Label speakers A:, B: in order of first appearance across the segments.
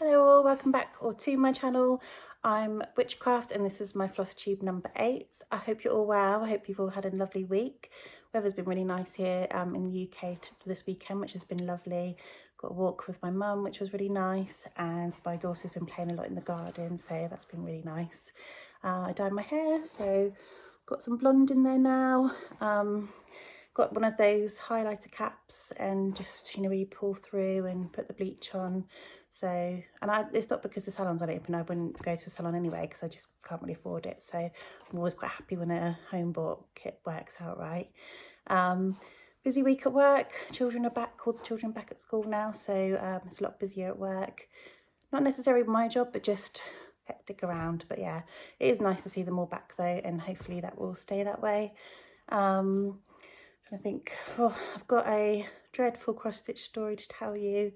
A: Hello all, welcome back or to my channel. I'm Witchcraft and this is my Flosstube number 8. I hope you're all well. I hope you've all had a lovely week. Weather's been really nice here in the UK this weekend, which has been lovely. Got a walk with my mum, which was really nice, and my daughter's been playing a lot in the garden, so that's been really nice. I dyed my hair, so got some blonde in there now. Got one of those highlighter caps and just, you know, where you pull through and put the bleach on. So, and it's not because the salon's unopen, I wouldn't go to a salon anyway because I just can't really afford it. So I'm always quite happy when a home bought kit works out right. Busy week at work, children are back, all the children back at school now. So it's a lot busier at work. Not necessarily my job, but just hectic around. But yeah, it is nice to see them all back though, and hopefully that will stay that way. I think, I've got a dreadful cross-stitch story to tell you.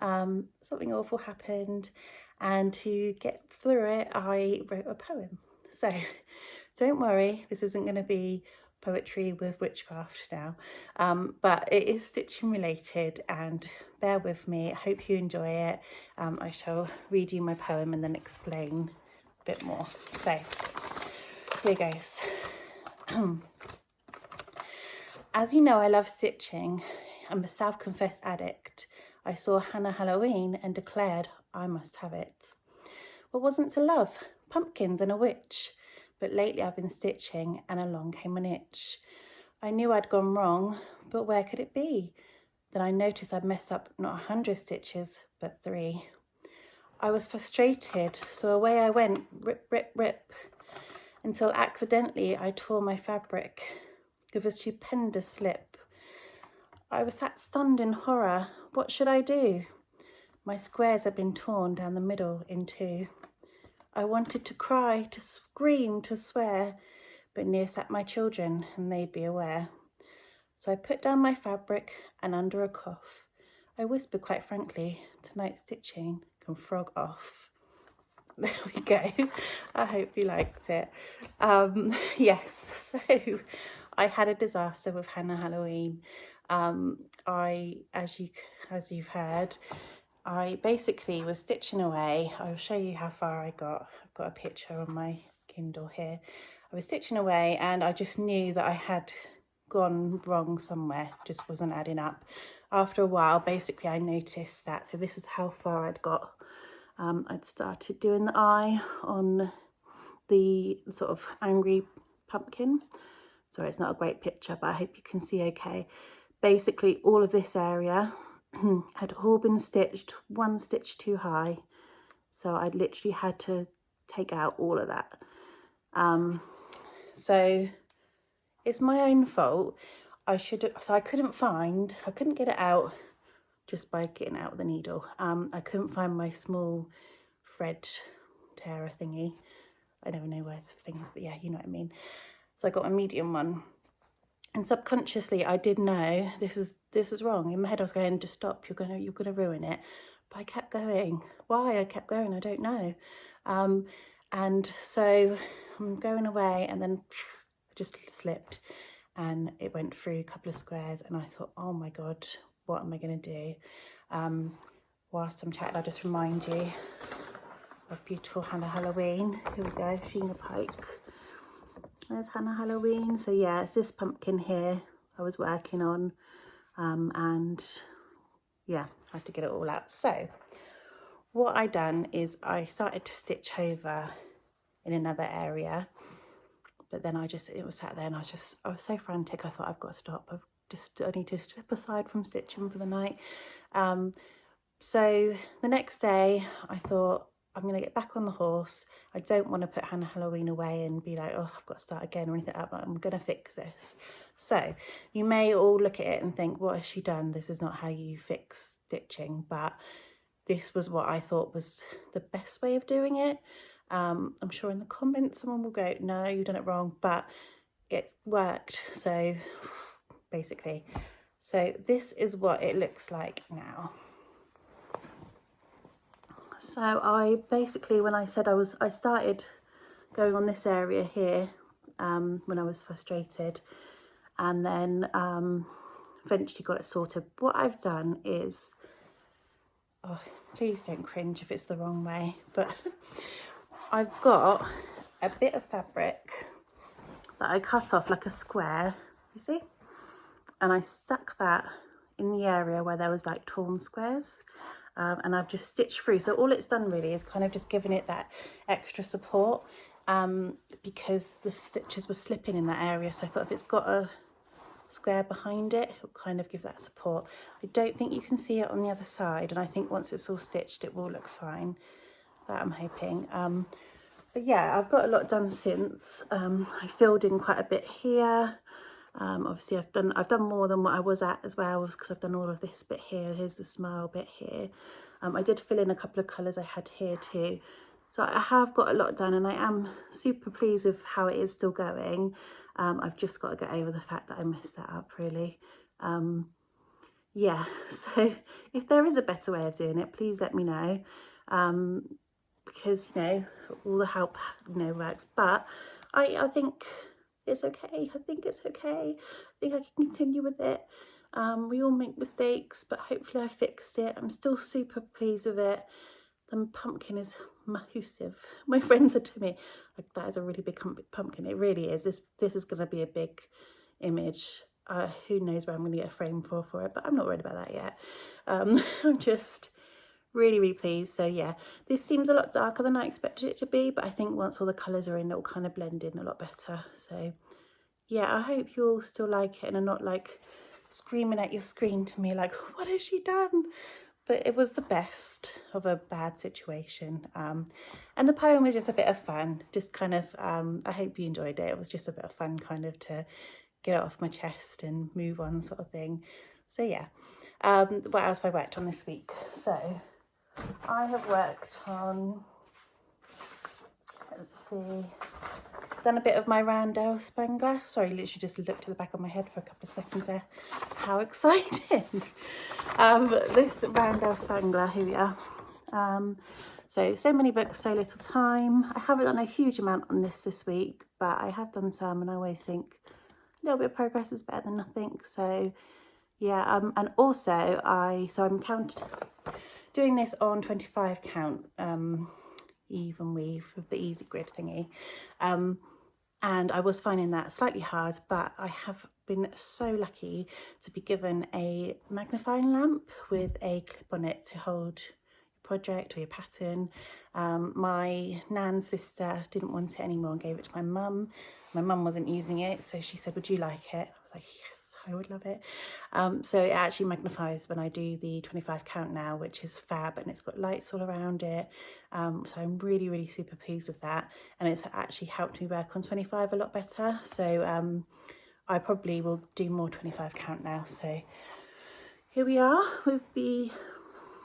A: Something awful happened, and to get through it, I wrote a poem. So don't worry, this isn't going to be poetry with witchcraft now, but it is stitching related, and bear with me. I hope you enjoy it. I shall read you my poem and then explain a bit more. So here goes. As you know, I love stitching. I'm a self-confessed addict. I saw Hannah Halloween and declared I must have it. What wasn't to love? Pumpkins and a witch. But lately I've been stitching and along came an itch. I knew I'd gone wrong, but where could it be? Then I noticed I'd messed up not 100 stitches, but 3. I was frustrated, so away I went, rip, rip, rip, until accidentally I tore my fabric with a stupendous slip. I was sat stunned in horror. What should I do? My squares had been torn down the middle in 2. I wanted to cry, to scream, to swear, but near sat my children and they'd be aware. So I put down my fabric and under a cough, I whispered quite frankly, tonight's stitching can frog off. There we go. I hope you liked it. Yes, so I had a disaster with Hannah Halloween. As you've heard, I basically was stitching away. I'll show you how far I got. I've got a picture on my Kindle here. I was stitching away and I just knew that I had gone wrong somewhere, just wasn't adding up. After a while, basically I noticed that, so this is how far I'd got. I'd started doing the eye on the sort of angry pumpkin. Sorry, it's not a great picture, but I hope you can see okay. Basically, all of this area had all been stitched 1 stitch too high. So I literally had to take out all of that. So it's my own fault. I couldn't get it out just by getting out with the needle. I couldn't find my small thread tearer thingy. I never know words for things, but yeah, you know what I mean. So I got a medium one, and subconsciously I did know this is wrong. In my head I was going, just stop, you're gonna ruin it. But I kept going. Why I kept going, I don't know. And so I'm going away, and then I just slipped and it went through a couple of squares, and I thought, oh my god, what am I gonna do? Whilst I'm chatting, I'll just remind you of beautiful Hannah Halloween. Here we go, Sheena Pike. There's Hannah Halloween. So yeah, it's this pumpkin here I was working on, and yeah, I had to get it all out. So what I done is I started to stitch over in another area, but then it was sat there and I was so frantic. I thought, I've got to stop. I need to step aside from stitching for the night. So the next day I thought, I'm going to get back on the horse. I don't want to put Hannah Halloween away and be like, oh, I've got to start again or anything like that, but I'm going to fix this. So you may all look at it and think, what has she done? This is not how you fix stitching, but this was what I thought was the best way of doing it. I'm sure in the comments someone will go, no, you've done it wrong, but it's worked. So basically, so this is what it looks like now. So I basically, when I said I started going on this area here when I was frustrated, and then eventually got it sorted. What I've done is, please don't cringe if it's the wrong way, but I've got a bit of fabric that I cut off like a square, you see? And I stuck that in the area where there was like torn squares. And I've just stitched through. So all it's done really is kind of just given it that extra support because the stitches were slipping in that area. So I thought if it's got a square behind it, it'll kind of give that support. I don't think you can see it on the other side. And I think once it's all stitched, it will look fine. That I'm hoping. But yeah, I've got a lot done since. I filled in quite a bit here. Obviously I've done more than what I was at as well, because I've done all of this bit here. Here's the smile bit here. I did fill in a couple of colours I had here too. So I have got a lot done, and I am super pleased with how it is still going. I've just got to get over the fact that I messed that up really. Yeah, so if there is a better way of doing it, please let me know. Because, you know, all the help, you know, works. But I think it's okay. I think it's okay. I think I can continue with it. We all make mistakes, but hopefully I fixed it. I'm still super pleased with it. The pumpkin is massive. My friend said to me, like, that is a really big pumpkin. It really is. This is going to be a big image. Who knows where I'm going to get a frame for it, but I'm not worried about that yet. I'm just really pleased. So yeah, this seems a lot darker than I expected it to be, but I think once all the colours are in, it'll kind of blend in a lot better. So yeah, I hope you all still like it and are not like screaming at your screen to me like, what has she done? But it was the best of a bad situation. And the poem was just a bit of fun, just kind of, I hope you enjoyed it. It was just a bit of fun kind of to get it off my chest and move on sort of thing. So yeah, what else have I worked on this week? So I have worked on, let's see, done a bit of my Randall Spangler. Sorry, literally just looked to the back of my head for a couple of seconds there. How exciting. This Randall Spangler, here we are. So many books, so little time. I haven't done a huge amount on this week, but I have done some, and I always think a little bit of progress is better than nothing. So yeah, and also I'm doing this on 25 count even weave with the easy grid thingy, and I was finding that slightly hard, but I have been so lucky to be given a magnifying lamp with a clip on it to hold your project or your pattern. My nan's sister didn't want it anymore and gave it to my mum. My mum wasn't using it, so she said, would you like it? I was like, yes, I would love it. So it actually magnifies when I do the 25 count now, which is fab, and it's got lights all around it. So I'm really super pleased with that, and it's actually helped me work on 25 a lot better. So I probably will do more 25 count now. So here we are with the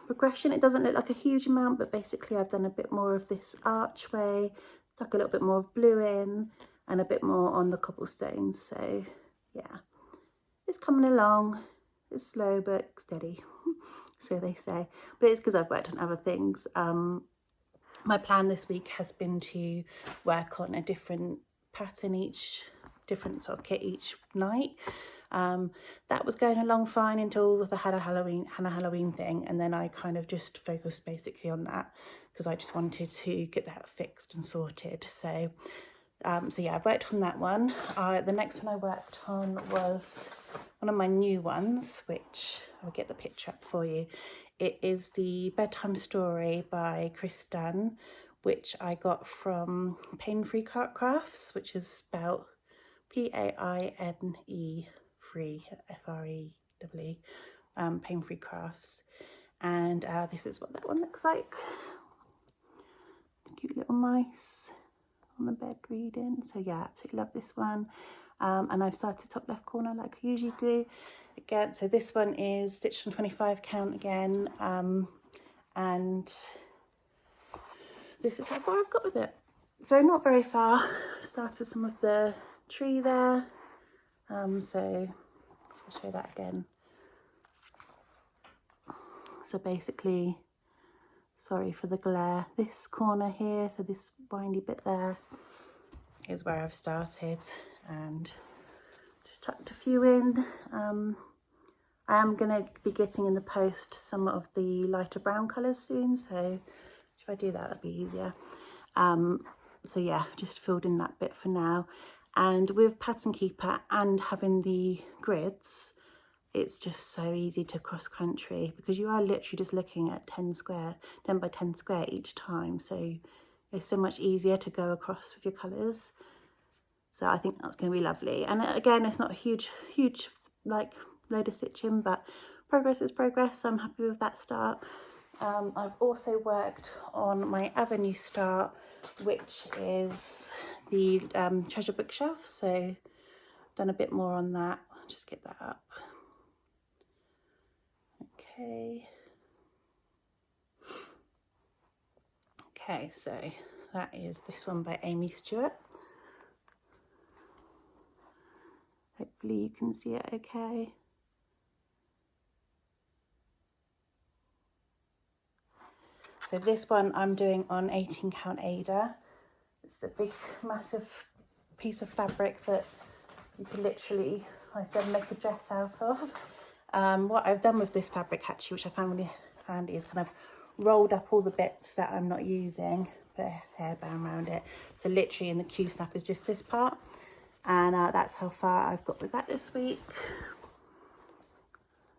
A: progression. It doesn't look like a huge amount, but basically I've done a bit more of this archway, stuck a little bit more of blue in, and a bit more on the cobblestones. So yeah, it's coming along. It's slow but steady, so they say. But it's because I've worked on other things. My plan this week has been to work on a different pattern different sort of kit each night. That was going along fine until the Hannah Halloween thing, and then I kind of just focused basically on that because I just wanted to get that fixed and sorted. So yeah, I've worked on that one. The next one I worked on was one of my new ones, which I'll get the picture up for you. It is the Bedtime Story by Chris Dunn, which I got from Pain-Free Crafts, which is spelled P-A-I-N-E free, F-R-E-E, Pain-Free Crafts. And this is what that one looks like. Cute little mice on the bed reading. So yeah, absolutely love this one. And I've started top left corner like I usually do. Again, so this one is stitched on 25 count again. And this is how far I've got with it. So not very far. Started some of the tree there. So I'll show that again. So basically, sorry for the glare, this corner here, so this windy bit there is where I've started, and just tucked a few in. I am going to be getting in the post some of the lighter brown colours soon, so if I do that, that'd be easier. So yeah, just filled in that bit for now. And with Pattern Keeper and having the grids, it's just so easy to cross country because you are literally just looking at 10 by 10 square each time. So it's so much easier to go across with your colours. So I think that's going to be lovely. And again, it's not a huge like load of stitching, but progress is progress. So I'm happy with that start. I've also worked on my other new start, which is the treasure bookshelf. So done a bit more on that. I'll just get that up. Okay, so that is this one by Amy Stewart. Hopefully you can see it okay. So this one I'm doing on 18 count Ada. It's a big massive piece of fabric that you could literally, like I said, make a dress out of. What I've done with this fabric actually, which I found really handy, is kind of rolled up all the bits that I'm not using, put a hairband around it. So literally in the Q-snap is just this part. And that's how far I've got with that this week.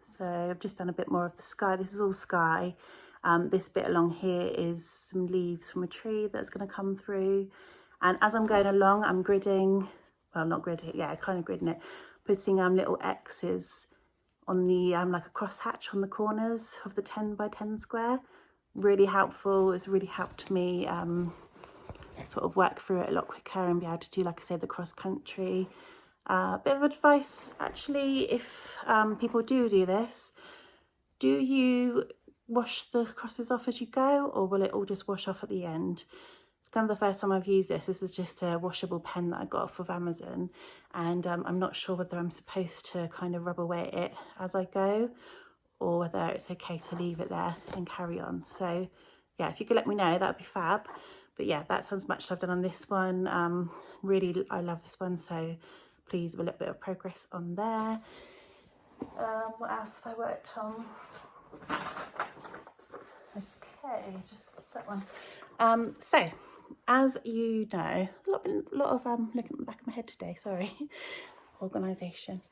A: So I've just done a bit more of the sky. This is all sky. This bit along here is some leaves from a tree that's going to come through. And as I'm going along, I'm gridding, well, not gridding, yeah, kind of gridding it, putting little X's on the, like a cross hatch on the corners of the 10 by 10 square. Really helpful. It's really helped me sort of work through it a lot quicker and be able to do, like I said, the cross country. Bit of advice, actually, if people do this, do you wash the crosses off as you go, or will it all just wash off at the end? It's kind of the first time I've used this. This is just a washable pen that I got off of Amazon, and I'm not sure whether I'm supposed to kind of rub away at it as I go, or whether it's okay to leave it there and carry on. So yeah, if you could let me know, that would be fab. But yeah, that's how much I've done on this one. Really, I love this one, so pleased with a little bit of progress on there. What else have I worked on? Okay, just that one. So, as you know, a lot of looking at the back of my head today, sorry, organisation.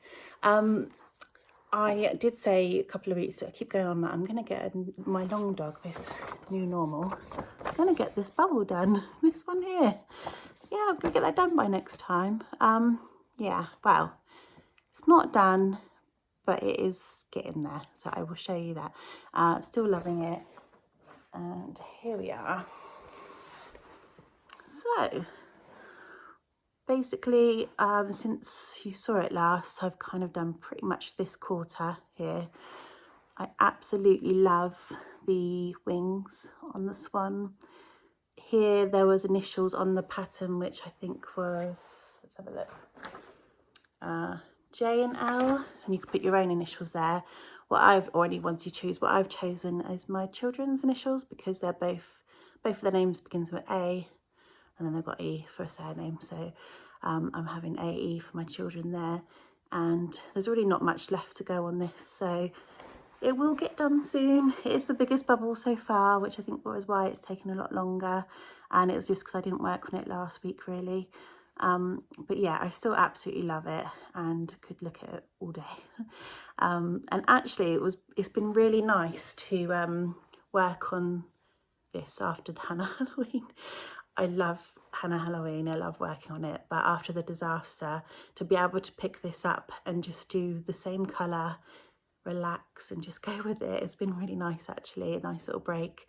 A: I did say a couple of weeks, I keep going on that I'm going to get my long dog, this new normal, I'm going to get this bubble done, this one here. Yeah, I'm going to get that done by next time. Yeah, well, it's not done, but it is getting there, so I will show you that. Still loving it, and here we are. So basically, since you saw it last, I've kind of done pretty much this quarter here. I absolutely love the wings on the swan. Here there was initials on the pattern, which I think was, let's have a look, J and L, and you could put your own initials there. What I've already, once you choose, what I've chosen is my children's initials, because they're both of their names begins with A, and then they've got E for a surname. So I'm having AE for my children there, and there's really not much left to go on this, so it will get done soon. It is the biggest bubble so far, which I think was why it's taken a lot longer, and it was just because I didn't work on it last week really. But yeah, I still absolutely love it and could look at it all day. And actually it's been really nice to work on this after Hannah Halloween. I love Hannah Halloween, I love working on it, but after the disaster, to be able to pick this up and just do the same colour, relax and just go with it, it's been really nice actually, a nice little break.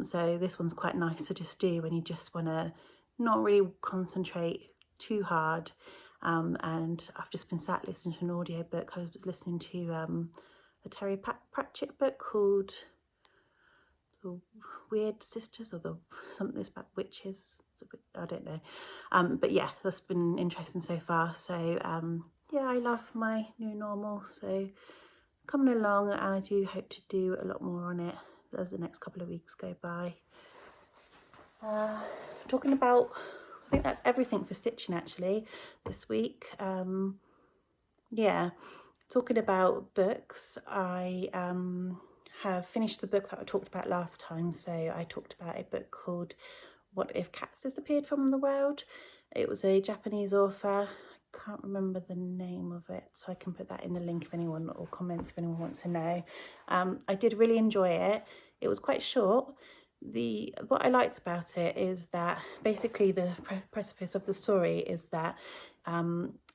A: So this one's quite nice to just do when you just want to not really concentrate too hard. And I've just been sat listening to an audio book. I was listening to a Terry Pratchett book called The Weird Sisters, or something about witches, I don't know. But yeah, that's been interesting so far. So yeah, I love my new normal, so coming along, and I do hope to do a lot more on it as the next couple of weeks go by. Talking about, I think that's everything for stitching actually this week. Yeah, talking about books, I have finished the book that I talked about last time. So I talked about a book called What If Cats Disappeared from the World. It was a Japanese author. I can't remember the name of it, so I can put that in the link if anyone, or comments if anyone wants to know. I did really enjoy it. It was quite short. What I liked about it is that basically the precipice of the story is that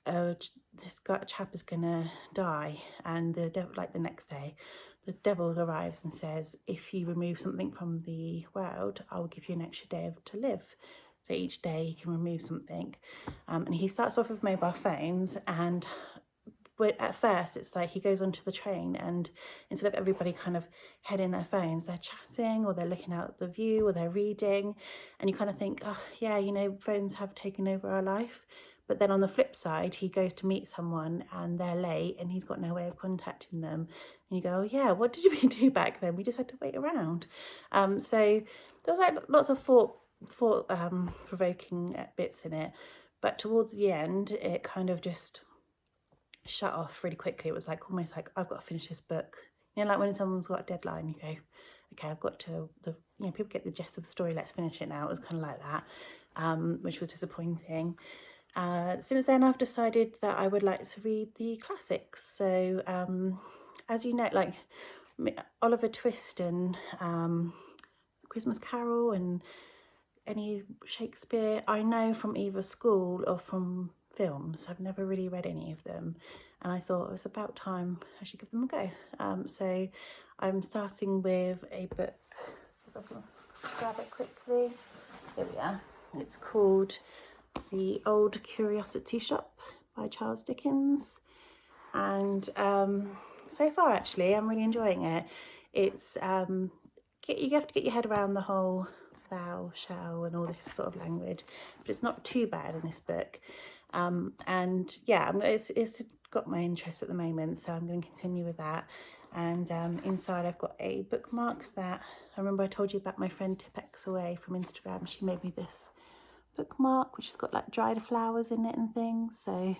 A: this chap is gonna die, and the devil, like the next day, the devil arrives and says, if you remove something from the world, I'll give you an extra day to live. So each day you can remove something. And he starts off with mobile phones, and at first it's like he goes onto the train, and instead of everybody kind of heading their phones, they're chatting, or they're looking out the view, or they're reading, and you kind of think, oh yeah, you know, phones have taken over our life. But then on the flip side, he goes to meet someone and they're late and he's got no way of contacting them. And you go, oh yeah, what did we do back then? We just had to wait around. So there was like lots of provoking bits in it. But towards the end, it kind of just shut off really quickly. It was like almost like, I've got to finish this book. You know, like when someone's got a deadline, you go, okay, I've got to, you know, people get the gist of the story, let's finish it now. It was kind of like that, which was disappointing. Since then, I've decided that I would like to read the classics. So, as you know, like Oliver Twist and Christmas Carol and any Shakespeare, I know from either school or from films. I've never really read any of them, and I thought it was about time I should give them a go. So I'm starting with a book. See if I can grab it quickly. Here we are. It's called The Old Curiosity Shop by Charles Dickens, and so far actually I'm really enjoying it. It's you have to get your head around the whole thou, shall and all this sort of language, but it's not too bad in this book. And yeah, it's got my interest at the moment, so I'm going to continue with that. And inside I've got a bookmark that I remember I told you about my friend Tipex Away from Instagram. She made me this bookmark which has got like dried flowers in it and things, so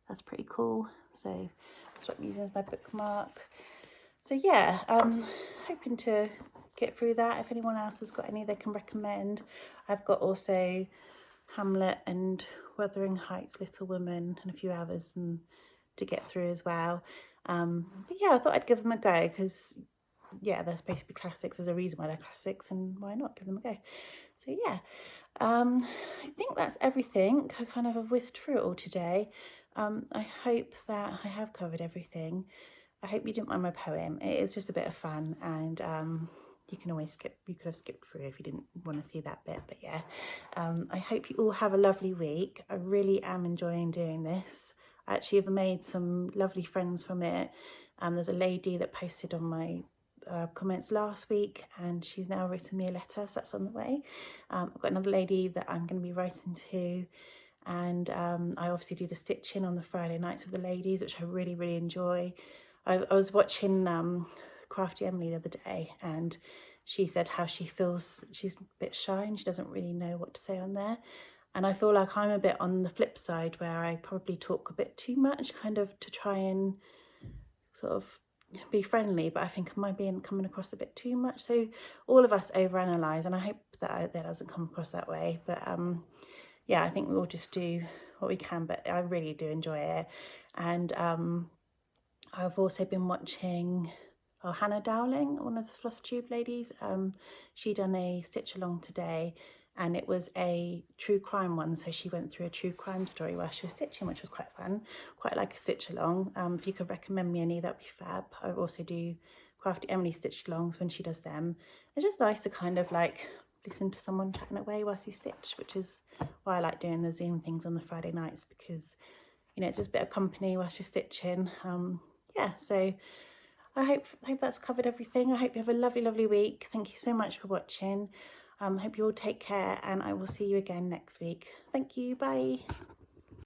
A: that's pretty cool. So that's what I'm using as my bookmark. So yeah, hoping to get through that. If anyone else has got any they can recommend, I've got also Hamlet and Wuthering Heights, Little Women and a few others and to get through as well. But yeah, I thought I'd give them a go because yeah, they're supposed to be classics. There's a reason why they're classics, and why not give them a go. So yeah, I think that's everything. I kind of have whizzed through it all today. I hope that I have covered everything. I hope you didn't mind my poem. It is just a bit of fun, and you can always skip. You could have skipped through if you didn't want to see that bit. But yeah, I hope you all have a lovely week. I really am enjoying doing this. I actually have made some lovely friends from it. There's a lady that posted on my comments last week, and she's now written me a letter, so that's on the way. I've got another lady that I'm going to be writing to, and I obviously do the stitching on the Friday nights with the ladies, which I really enjoy. I was watching Crafty Emily the other day, and she said how she feels she's a bit shy and she doesn't really know what to say on there. And I feel like I'm a bit on the flip side, where I probably talk a bit too much, kind of to try and sort of be friendly, but I think I might be coming across a bit too much. So all of us overanalyze, and I hope that that doesn't come across that way. But yeah, I think we'll just do what we can, but I really do enjoy it. And I've also been watching Hannah Dowling, one of the Flosstube ladies. She done a stitch along today, and it was a true crime one, so she went through a true crime story while she was stitching, which was quite fun. Quite like a stitch along. If you could recommend me any, that'd be fab. I also do Crafty Emily stitch alongs when she does them. It's just nice to kind of like listen to someone chatting away whilst you stitch, which is why I like doing the Zoom things on the Friday nights, because you know, it's just a bit of company whilst you're stitching. Yeah, so I hope that's covered everything. I hope you have a lovely week. Thank you so much for watching. Hope you all take care, and I will see you again next week. Thank you. Bye.